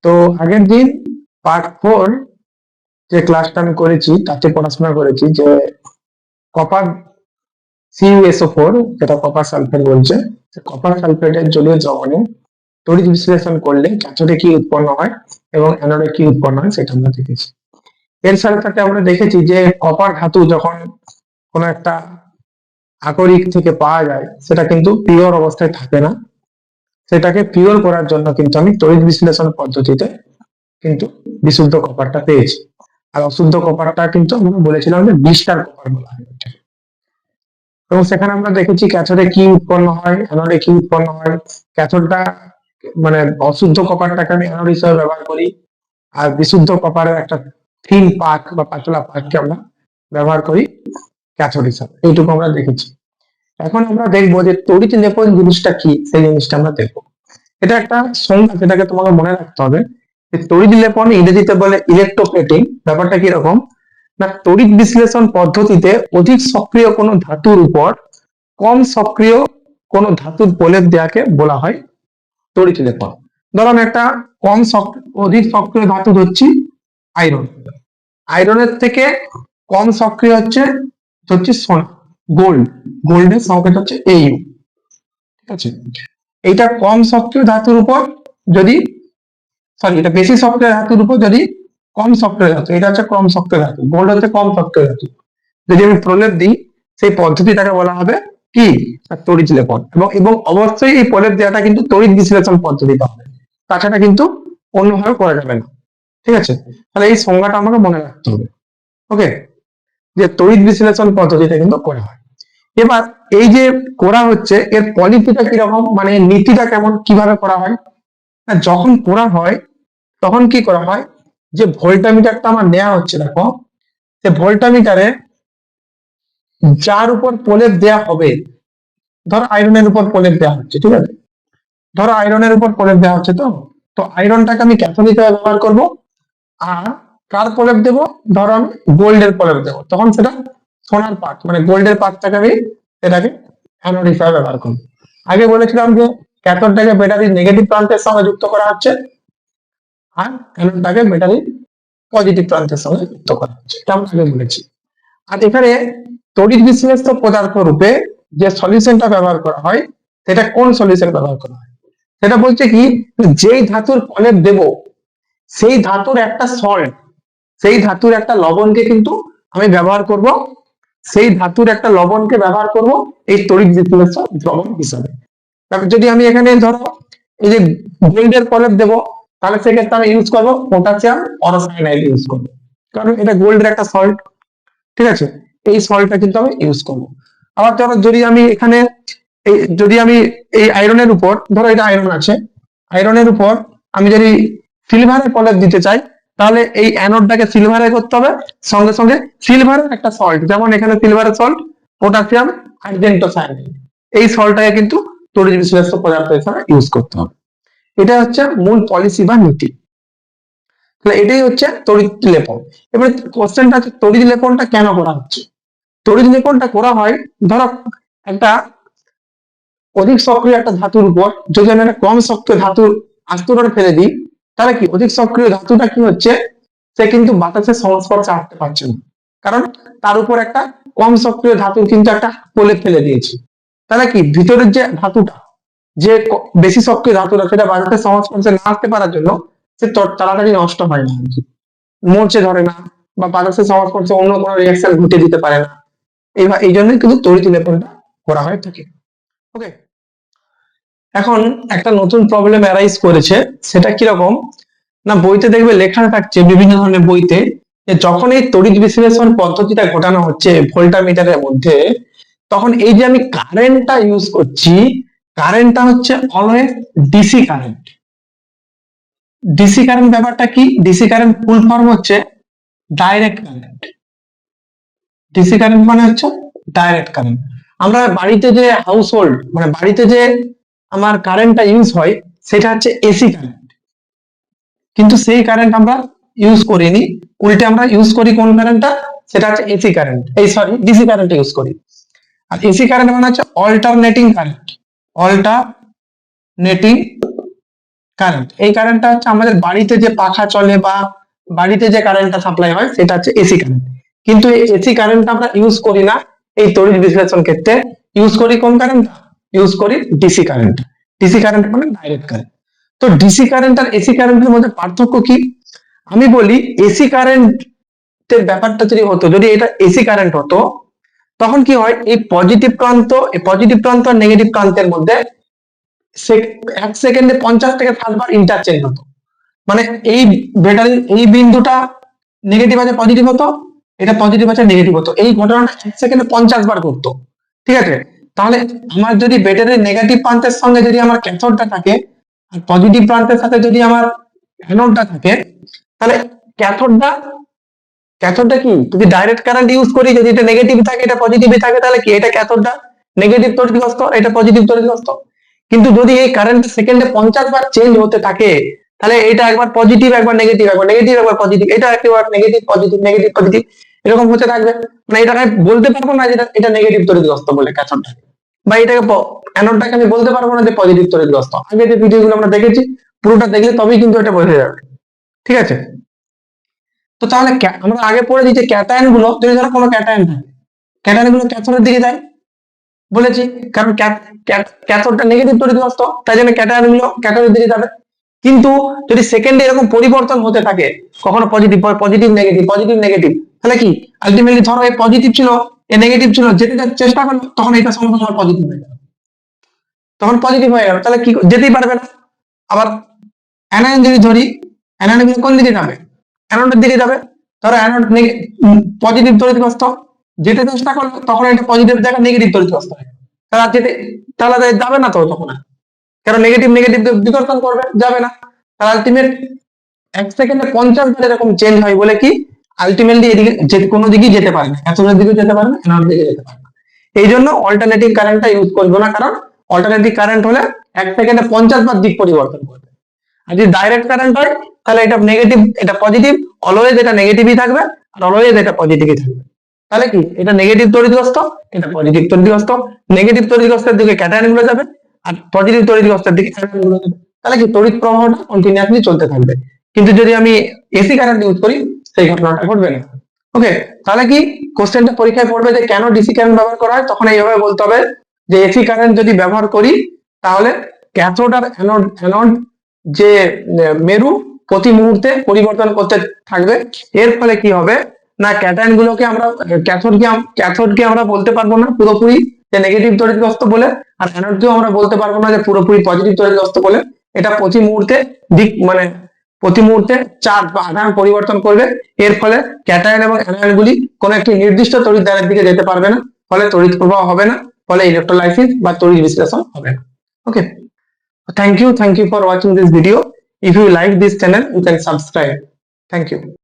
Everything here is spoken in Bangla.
তো আগের দিন পার্ট 4 যে ক্লাসটা আমি করেছি তাতে পড়াশোনা করেছি যে কপার CuSO4 যেটা কপার সালফেট বলছে, কপার সালফেটের জলীয় দ্রবণে তড়িৎ বিশ্লেষণ করলে ক্যাথোডে কি উৎপন্ন হয় এবং অ্যানোডে কি উৎপন্ন হয় সেটা আমরা দেখেছি। এর সাথে সাথে আমরা দেখেছি যে কপার ধাতু যখন কোনো একটা আকরিক থেকে পাওয়া যায় সেটা কিন্তু পিওর অবস্থায় থাকে না, সেটাকে পিওর করার জন্য কিন্তু আমি তড়িৎ বিশ্লেষণ পদ্ধতিতে কিন্তু বিশুদ্ধ কপারটা পেয়েছি। আর অশুদ্ধ কপারটা কিন্তু আমরা বলেছিলাম যে বিস্টার কপার বলা হয়। এবং সেখানে আমরা দেখেছি ক্যাথোডে কি উৎপন্ন হয়, অ্যানোডে কি উৎপন্ন হয়। ক্যাথোডটা মানে অশুদ্ধ কপারটাকে আমি অ্যানোড হিসেবে ব্যবহার করি, আর বিশুদ্ধ কপারের একটা থিন পাক বা পাতলা পাককে আমরা ব্যবহার করি ক্যাথোড হিসাবে। এইটুকু আমরা দেখেছি। এখন আমরা দেখবো যে তড়িৎ লেপন জিনিসটা কি, সেই জিনিসটা আমরা দেখবো। এটা একটা সংজ্ঞা, যেটাকে তোমাকে মনে রাখতে হবে। তড়িৎ লেপন ইংরেজিতে বলে ইলেকট্রোপ্লেটিং। ব্যাপারটা কিরকম না, তড়িৎ বিশ্লেষণ পদ্ধতিতে অধিক সক্রিয় কোনো ধাতুর উপর কম সক্রিয় কোনো ধাতুর প্রলেপ দেওয়াকে বলা হয় তড়িৎ লেপন। ধরুন একটা অধিক সক্রিয় ধাতু ধরছি আয়রন, আয়রনের থেকে কম সক্রিয় হচ্ছে সোনা, গোল্ডের সংকেত হচ্ছে AU। ঠিক আছে, এইটা কম সক্রিয় ধাতুর উপর যদি এটা বেশি সক্রিয় ধাতুর উপর যদি কম সক্রিয় ধাতু, এটা হচ্ছে কম সক্রিয় ধাতু, গোল্ড হচ্ছে কম সক্রিয় ধাতু, যদি আমি প্রলেপ দিই সেই পদ্ধতিটাকে বলা হবে কি তড়িৎ লেপন। এবং অবশ্যই এই প্রলেপ দেওয়াটা কিন্তু তড়িৎ বিশ্লেষণ পদ্ধতিতে হবে, তাছাড়া কিন্তু অন্যভাবে করা যাবে না। ঠিক আছে, তাহলে এই সংজ্ঞাটা আমাকে মনে রাখতে হবে। ওকে, যে তড়িৎ বিশ্লেষণ পদ্ধতিতে কিন্তু করা হয়। এবার এই যে করা হচ্ছে এর পলিসিটা কিরকম, মানে নীতিটা কেমন, কিভাবে করা হয়। যখন করা হয় তখন কি করা হয়, যে ভোল্টামিটারটা আমার নেওয়া হচ্ছে, দেখো যে ভোল্টামিটারে যার উপর প্রলেপ দেয়া হবে, ধরো আয়রনের উপর প্রলেপ দেওয়া হচ্ছে, ঠিক আছে, ধরো আয়রনের উপর প্রলেপ দেওয়া হচ্ছে, তো আয়রনটাকে আমি ক্যাথোড হিসেবে ব্যবহার করবো। আর কার প্রলেপ দেবো, ধরো আমি গোল্ডের প্রলেপ দেবো, তখন সেটা সোনার পার্ট মানে গোল্ডের পার্টটাকে আমি এটাকে অ্যানোড হিসেবে ব্যবহার করবো। আগে বলেছিলাম যে ক্যাথোডটাকে ব্যাটারির নেগেটিভ প্রান্তের সঙ্গে যুক্ত করা হচ্ছে, আর অ্যানোডটাকে ব্যাটারির পজিটিভ প্রান্তের সঙ্গে যুক্ত করা হচ্ছে, এটা আমরা আগে বলেছি। আর এখানে তড়িৎ বিশ্লেষ্য পদার্থ রূপে যে সলিউশনটা ব্যবহার করা হয় সেটা কোন সলিউশন ব্যবহার করা হয়, সেটা বলছে কি, যেই ধাতুর প্রলেপ দেব সেই ধাতুর একটা সল্ট, সেই ধাতুর একটা লবণকে কিন্তু আমি ব্যবহার করব, সেই ধাতুর একটা লবণকে ব্যবহার করব এই তড়িৎ বিশ্লেষ্য দ্রবণ হিসাবে। তারপর যদি আমি এখানে ধরো এই যে গোল্ডের প্রলেপ দেব, তাহলে সেক্ষেত্রে আমি ইউজ করবো পটাশিয়াম অরসাইনাইড ইউজ করবো, কারণ এটা গোল্ডের একটা সল্ট। ঠিক আছে, এই সল্টটা কিন্তু আমি ইউজ করবো। আবার ধরো যদি আমি এখানে এই আয়রনের উপর, ধরো এটা আয়রন আছে, আয়রনের উপর আমি যদি সিলভারের প্রলেপ দিতে চাই, তাহলে এই অ্যানোডটাকে সিলভারে করতে হবে, সঙ্গে সঙ্গে সিলভারের একটা সল্ট, যেমন এখানে সিলভারের সল্ট পটাশিয়াম আর্জেন্টোসায়ানাইড, এই সল্টটাকে কিন্তু তড়িৎ বিশ্লেষ্য পদার্থ হিসেবে ইউজ করতে হবে। এটা হচ্ছে মূল পলিসি বা নীতি। তাহলে এটাই হচ্ছে তড়িৎ লেপন। এবার কোশ্চেনটা হচ্ছে তড়িৎ লেপনটা কেন করা হচ্ছে। তড়িৎ লেপনটা করা হয়, ধরো একটা অধিক সক্রিয় একটা ধাতুর উপর যদি আমি একটা কম সক্রিয় ধাতুর আস্তরণ ফেলে দিই, তাহলে কি অধিক সক্রিয় ধাতুটা কি হচ্ছে, সে কিন্তু বাতাসের সংস্পর্শে আসতে পারছে না, কারণ তার উপর একটা কম সক্রিয় ধাতুর কিন্তু একটা প্রলেপ ফেলে দিয়েছি। তাহলে কি ভিতরের যে ধাতুটা, যে বেশি সক্রিয় ধাতুটা, সেটা বাতাসের সংস্পর্শে না আসতে পারার জন্য সে তাড়াতাড়ি নষ্ট হয় না, মরচে ধরে না, বা বাতাসের সংস্পর্শে অন্য কোনো রিয়াকশন ঘটে দিতে পারে না। এই জন্যই কিন্তু তড়িৎ লেপনটা করা হয়ে থাকে। ওকে, এখন একটা নতুন প্রবলেম অ্যারাইজ করেছে, সেটা কিরকম না, বইতে দেখবে লেখা থাকছে বিভিন্ন ধরনের বইতে, যে যখন এই তড়িৎ বিশ্লেষণ পদ্ধতিটা ঘটানো হচ্ছে ভোল্টামিটারের মধ্যে, তখন এই যে আমি কারেন্টটা ইউজ করছি, কারেন্টটা হচ্ছে always DC current. DC current ব্যাপারটা কি, ডিসি কারেন্ট ফুল ফর্ম হচ্ছে ডাইরেক্ট কারেন্ট। ডিসি কারেন্ট মানে হচ্ছে ডাইরেক্ট কারেন্ট। আমরা বাড়িতে যে হাউস হোল্ড মানে বাড়িতে যে আমার কারেন্টটা ইউজ হয় সেটা হচ্ছে এসি কারেন্ট, কিন্তু সেই কারেন্ট আমরা ইউজ করিনি, উল্টে আমরা ইউজ করি কোন কারেন্টটা, সেটা হচ্ছে AC current, DC current use করি। আর এসি কারেন্ট মানে হচ্ছে অল্টারনেটিং কারেন্ট, অল্টারনেটিং কারেন্ট। এই কারেন্টটা হচ্ছে আমাদের বাড়িতে যে পাখা চলে বা বাড়িতে যে কারেন্টটা সাপ্লাই হয় সেটা হচ্ছে এসি কারেন্ট। কিন্তু এই এসি কারেন্টটা আমরা ইউজ করি না এই তড়িৎ বিশ্লেষণ ক্ষেত্রে, ইউজ করি কোন কারেন্ট, ইউজ করি ডিসি কারেন্ট। ডিসি কারেন্ট মানে ডাইরেক্ট কারেন্ট। তো ডিসি কারেন্ট আর এসি কারেন্টের মধ্যে পার্থক্য কি? আমি বলি এসি কারেন্টের ব্যাপারটা যদি হতো, যদি এটা এসি কারেন্ট হতো তখন কি হয়, এই পজিটিভ প্রান্ত আর নেগেটিভ প্রান্তের মধ্যে এক সেকেন্ডে 50 থেকে 60 বার ইন্টারচেঞ্জ হতো। মানে এই ব্যাটারি এই বিন্দুটা নেগেটিভ আছে পজিটিভ হতো, এটা পজিটিভ আছে নেগেটিভ হতো, এই ঘটনাটা এক সেকেন্ডে 50 বার করতো। ঠিক আছে, তাহলে আমার যদি ব্যাটারির নেগেটিভ প্রান্তের সঙ্গে যদি আমার ক্যাথোডটা থাকে আর পজিটিভ প্রান্তের সাথে যদি আমার অ্যানোডটা থাকে, তাহলে ক্যাথোডটা কি যদি ডাইরেক্ট কারেন্ট ইউজ করি, যদি এটা নেগেটিভ থাকে এটা পজিটিভ থাকে, তাহলে কি এটা ক্যাথোডটা নেগেটিভ তড়িৎগ্রস্ত, এটা পজিটিভ তড়িৎগ্রস্ত। কিন্তু যদি এই কারেন্ট সেকেন্ডে 50 বার চেঞ্জ হতে থাকে, তাহলে এটা একবার পজিটিভ একবার নেগেটিভ, একবার নেগেটিভ একবার পজিটিভ, এটা একবার নেগেটিভ পজিটিভ নেগেটিভ পজিটিভ এরকম হতে থাকবে। মানে এটাকে বলতে পারবো না যেটা এটা নেগেটিভ তড়িৎগ্রস্ত বলে ক্যাথোডটা, বা এটাকে অ্যানোডটাকে আমি বলতে পারবো না যে পজিটিভ তড়িৎগ্রস্ত। আগে যে ভিডিওগুলো আমরা দেখেছি পুরোটা দেখলে তবেই কিন্তু এটা বোঝা যাবে। ঠিক আছে, তো তাহলে আমরা আগে পড়ে দিচ্ছি ক্যাটায়ন গুলো, যদি ধরো কোনো ক্যাটায়ন থাকে, ক্যাটায়ন গুলো ক্যাথোডের দিকে যায় বলেছি, কারণ ক্যাথোডটা নেগেটিভ তড়িৎগ্রস্ত, তাই জন্য ক্যাটায়ন গুলো ক্যাথোডের দিকে যাবে। কিন্তু যদি সেকেন্ডে এরকম পরিবর্তন হতে থাকে, কখনো positive positive negative positive negative, তাহলে কি আলটিমেটলি ধরো এই পজিটিভ ছিল এ নেগেটিভ ছিল, যেতে চেষ্টা করলো তখন এটা সঙ্গে সঙ্গে পজিটিভ হয়ে যাবে, তখন পজিটিভ হয়ে গেল, তাহলে কি যেতেই পারবে না। আবার অ্যানায়ন যদি ধরি, অ্যানায়ন গুলো কোন দিকে যাবে, অ্যানোডের দিকে যাবে। ধরো অ্যানোড পজিটিভ তড়িৎগ্রস্ত, যেতে চেষ্টা করলো তখন এটা পজিটিভ জায়গা নেগেটিভ তড়িৎগ্রস্ত হয়, তাহলে যেতে তাহলে যাবে না তো তখন, কারণ নেগেটিভ নেগেটিভ বিকর্ষণ করবে, যাবে না। তার আলটিমেট এক সেকেন্ডে 50 বার এরকম চেঞ্জ হয় বলে কি আলটিমেটলি এদিকে কোনো দিকেই যেতে পারে না, ক্যাথোডের দিকে যেতে পারে না, অ্যানোডের দিকে যেতে পারে না। এই জন্য অল্টারনেটিং কারেন্টটা ইউজ করবো না, কারণ অল্টারনেটিং কারেন্ট হলে এক সেকেন্ডে 50 বার দিক পরিবর্তন করবে। আর যদি ডাইরেক্ট কারেন্ট হয় তাহলে এটা নেগেটিভ এটা পজিটিভ, অলওয়েজ এটা নেগেটিভই থাকবে আর অলওয়েজ এটা পজিটিভই থাকবে। তাহলে কি এটা নেগেটিভ তড়িৎগ্রস্ত, এটা পজিটিভ তড়িৎগ্রস্ত, নেগেটিভ তড়িৎগ্রস্তের দিকে ক্যাটায়ন গুলো যাবে আর পজিটিভ তড়িৎগ্রস্তের দিকে অ্যানায়ন গুলো যাবে। তাহলে কি তড়িৎ প্রবাহটা কন্টিনিউয়াসলি চলতে থাকবে। কিন্তু যদি আমি এসি কারেন্ট ইউজ করি সেই ঘটনাটা ঘটবে না। ওকে, তাহলে কি কোশ্চেনটা পরীক্ষায় পড়বে যে কেন ডিসি কারেন্ট ব্যবহার করা হয়, তখন এইভাবে বলতে হবে যে এসি কারেন্ট যদি ব্যবহার করি তাহলে ক্যাথোড আর অ্যানোড যে মেরু প্রতি মুহূর্তে পরিবর্তন করতে থাকবে। এর ফলে কি হবে না, ক্যাটায়ন গুলোকে আমরা ক্যাথোডকে আমরা বলতে পারবো না পুরোপুরি যে নেগেটিভ তড়িৎগ্রস্ত বলে, আর অ্যানোডকেও আমরা বলতে পারবো না যে পুরোপুরি পজিটিভ তড়িৎগ্রস্ত বলে। এটা প্রতি মুহূর্তে দিক মানে প্রতি মুহূর্তে চার্জ বা আধান পরিবর্তন করবে। এর ফলে ক্যাটায়ন এবং অ্যানায়ন গুলি কোনো একটি নির্দিষ্ট তড়িৎ দ্বারের দিকে যেতে পারবে না, ফলে তড়িৎ প্রবাহ হবে না, ফলে ইলেকট্রোলাইসিস বা তড়িৎ বিশ্লেষণ হবে না। ওকে, thank you for watching this video. If you like this channel you can subscribe. Thank you.